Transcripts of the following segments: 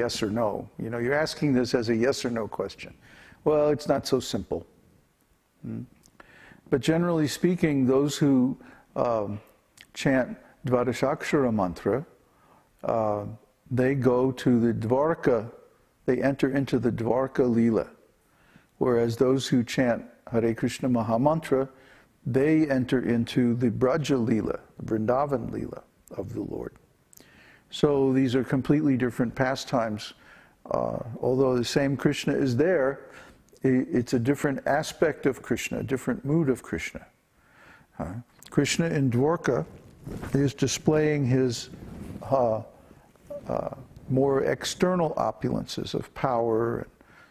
yes or no. You know, you're asking this as a yes or no question. Well, it's not so simple. But generally speaking, those who chant Dvadashakshara mantra, they go to the Dvarka, they enter into the Dvarka Leela. Whereas those who chant Hare Krishna Mahamantra, they enter into the Braja Leela, Vrindavan Leela of the Lord. So these are completely different pastimes. Although the same Krishna is there, it's a different aspect of Krishna, a different mood of Krishna. Krishna in Dwarka is displaying his more external opulences of power and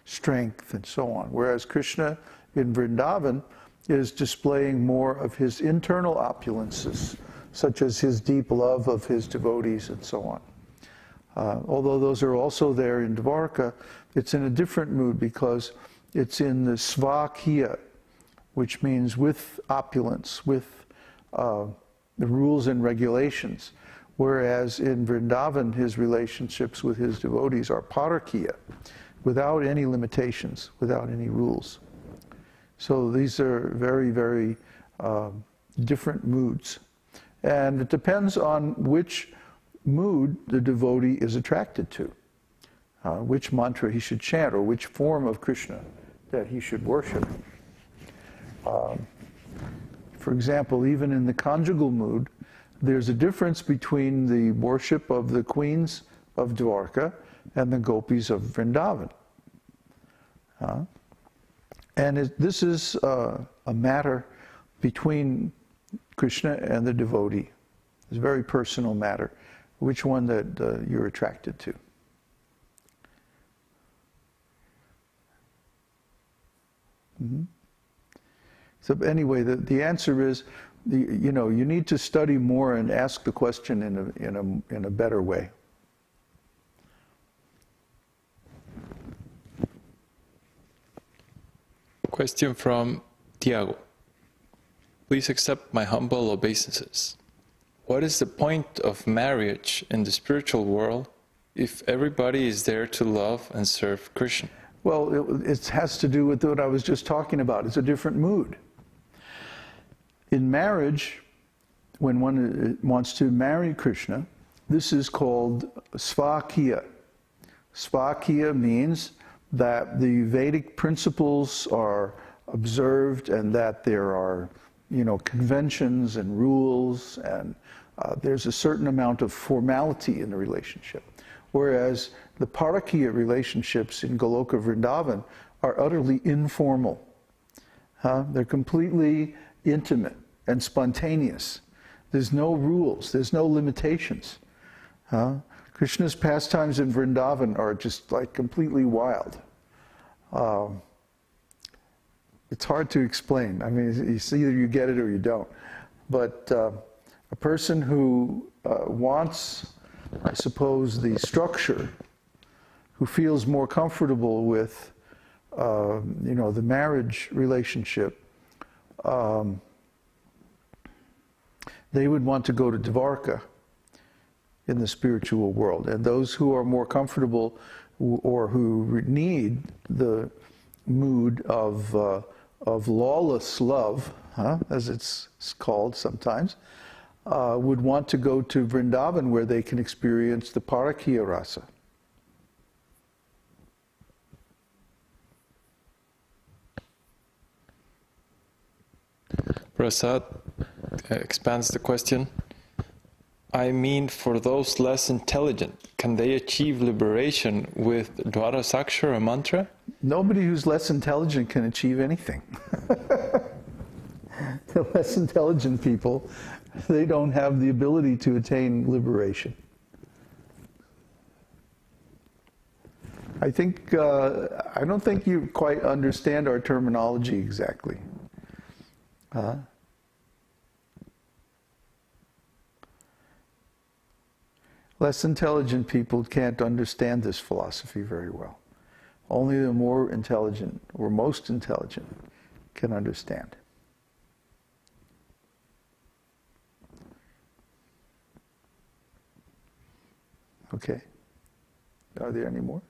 strength and so on, whereas Krishna in Vrindavan is displaying more of his internal opulences, such as his deep love of his devotees and so on. Although those are also there in Dvarka, it's in a different mood because it's in the Svakya, which means with opulence, with the rules and regulations. Whereas in Vrindavan, his relationships with his devotees are Parakya, without any limitations, without any rules. So these are very, very different moods. And it depends on which mood the devotee is attracted to, which mantra he should chant, or which form of Krishna that he should worship. For example, even in the conjugal mood, there's a difference between the worship of the queens of Dwarka and the gopis of Vrindavan. And this is a matter between Krishna and the devotee. It's a very personal matter, which one that you're attracted to. So anyway, the answer is, you know, you need to study more and ask the question in a better way. Question from Tiago. Please accept my humble obeisances. What is the point of marriage in the spiritual world if everybody is there to love and serve Krishna? Well, it has to do with what I was just talking about. It's a different mood. In marriage, when one wants to marry Krishna, this is called Svakya. Svakya means that the Vedic principles are observed and that there are, you know, conventions and rules, and there's a certain amount of formality in the relationship. Whereas the Parakya relationships in Goloka Vrindavan are utterly informal. They're completely intimate and spontaneous. There's no rules, there's no limitations. Krishna's pastimes in Vrindavan are just like completely wild. It's hard to explain. I mean, it's either you get it or you don't. But a person who wants, I suppose, the structure, who feels more comfortable with, you know, the marriage relationship, they would want to go to Dvarka in the spiritual world. And those who are more comfortable or who need the mood of lawless love, as it's called sometimes, would want to go to Vrindavan where they can experience the Parakya rasa. Prasad expands the question. I mean, for those less intelligent, can they achieve liberation with Dvadashakshara mantra? Nobody who's less intelligent can achieve anything. The less intelligent people, they don't have the ability to attain liberation. I don't think you quite understand our terminology exactly. Less intelligent people can't understand this philosophy very well. Only the more intelligent, or most intelligent, can understand. Okay. Are there any more?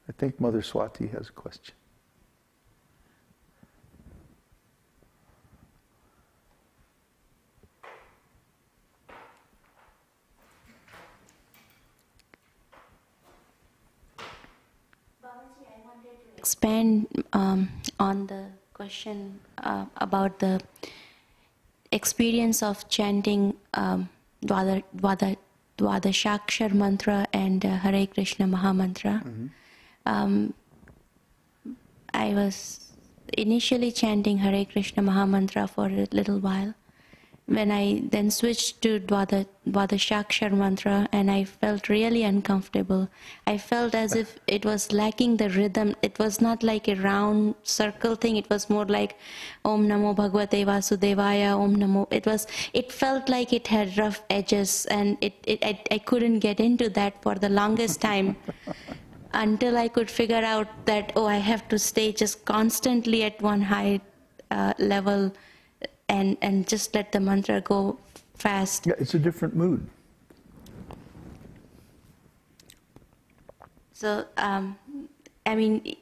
I think Mother Swati has a question. Expand on the question about the experience of chanting Dvadashakshar mantra and Hare Krishna Mahamantra. I was initially chanting Hare Krishna Mahamantra for a little while. When I then switched to Dvadashakshar mantra, and I felt really uncomfortable. I felt as if it was lacking the rhythm. It was not like a round circle thing. It was more like Om Namo Bhagavate Vasudevaya, Om Namo. It felt like it had rough edges, and I couldn't get into that for the longest time until I could figure out that, oh, I have to stay just constantly at one high level and just let the mantra go fast. Yeah, it's a different mood. So, I mean,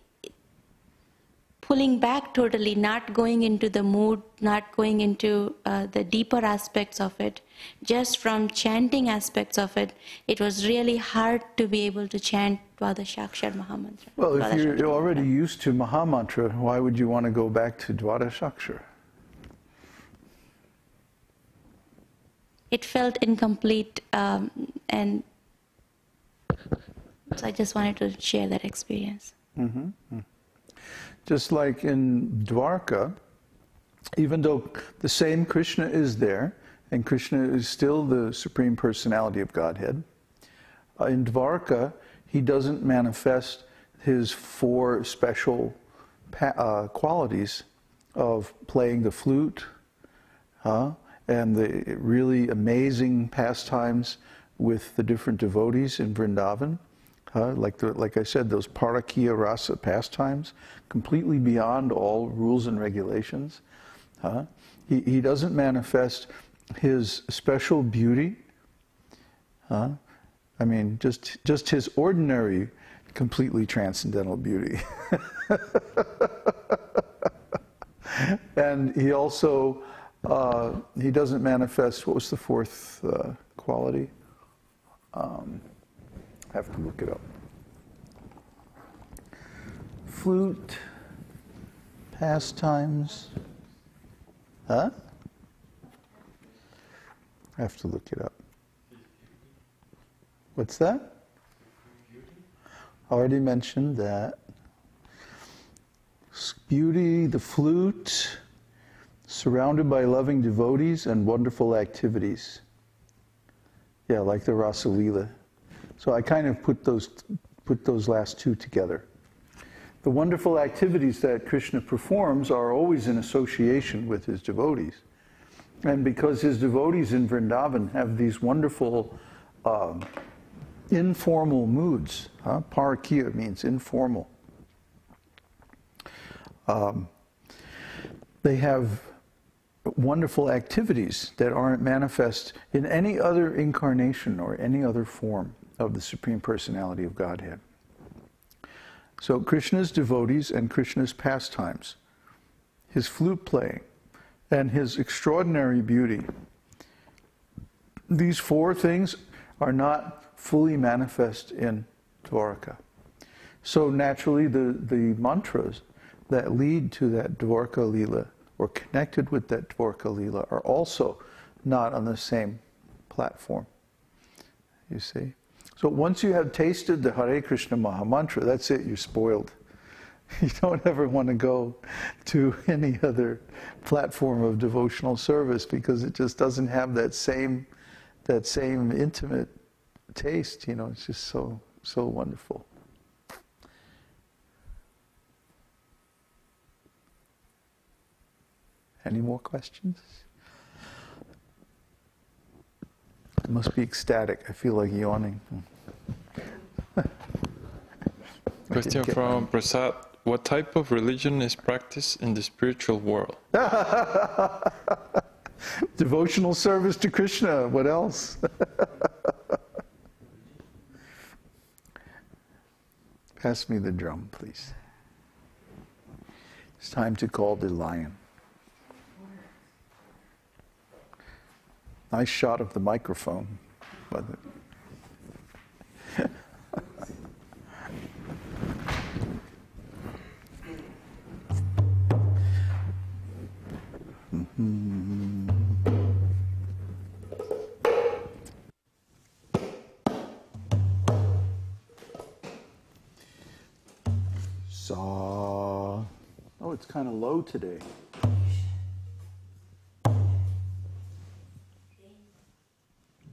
pulling back totally, not going into the mood, not going into the deeper aspects of it, just from chanting aspects of it, it was really hard to be able to chant Dvadashakshar Mahamantra. Well, if you're already used to Mahamantra, why would you want to go back to Dvadashakshar? It felt incomplete, and so I just wanted to share that experience. Mm-hmm. Just like in Dwarka, even though the same Krishna is there, and Krishna is still the Supreme Personality of Godhead, in Dwarka, he doesn't manifest his four special qualities of playing the flute, and the really amazing pastimes with the different devotees in Vrindavan. Like I said, those parakiya rasa pastimes, completely beyond all rules and regulations. He doesn't manifest his special beauty. I mean, just his ordinary, completely transcendental beauty. And he also, he doesn't manifest, what was the fourth quality? I have to look it up. Flute, pastimes, I have to look it up. What's that? Already mentioned that. Beauty, the flute, surrounded by loving devotees and wonderful activities. Yeah, like the Rasa Leela. So I kind of put those last two together. The wonderful activities that Krishna performs are always in association with his devotees. And because his devotees in Vrindavan have these wonderful informal moods, parakiya means informal. They have wonderful activities that aren't manifest in any other incarnation or any other form of the Supreme Personality of Godhead. So Krishna's devotees and Krishna's pastimes, his flute playing, and his extraordinary beauty, these four things are not fully manifest in Dwarka. So naturally the mantras that lead to that Dwarka Leela or connected with that Dwarka Leela are also not on the same platform, you see. So once you have tasted the Hare Krishna Mahamantra, that's it, you're spoiled. You don't ever want to go to any other platform of devotional service because it just doesn't have that same intimate taste, you know, it's just so wonderful. Any more questions? It must be ecstatic. I feel like yawning. Question from Prasad. What type of religion is practiced in the spiritual world? Devotional service to Krishna. What else? Pass me the drum, please. It's time to call the lion. Nice shot of the microphone. Saw. Oh, it's kind of low today.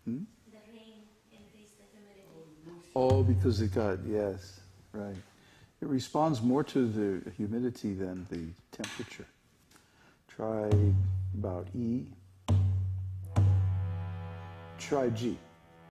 The rain increased the humidity. Oh, because it got, yes, right. It responds more to the humidity than the temperature. Try about E. Try G.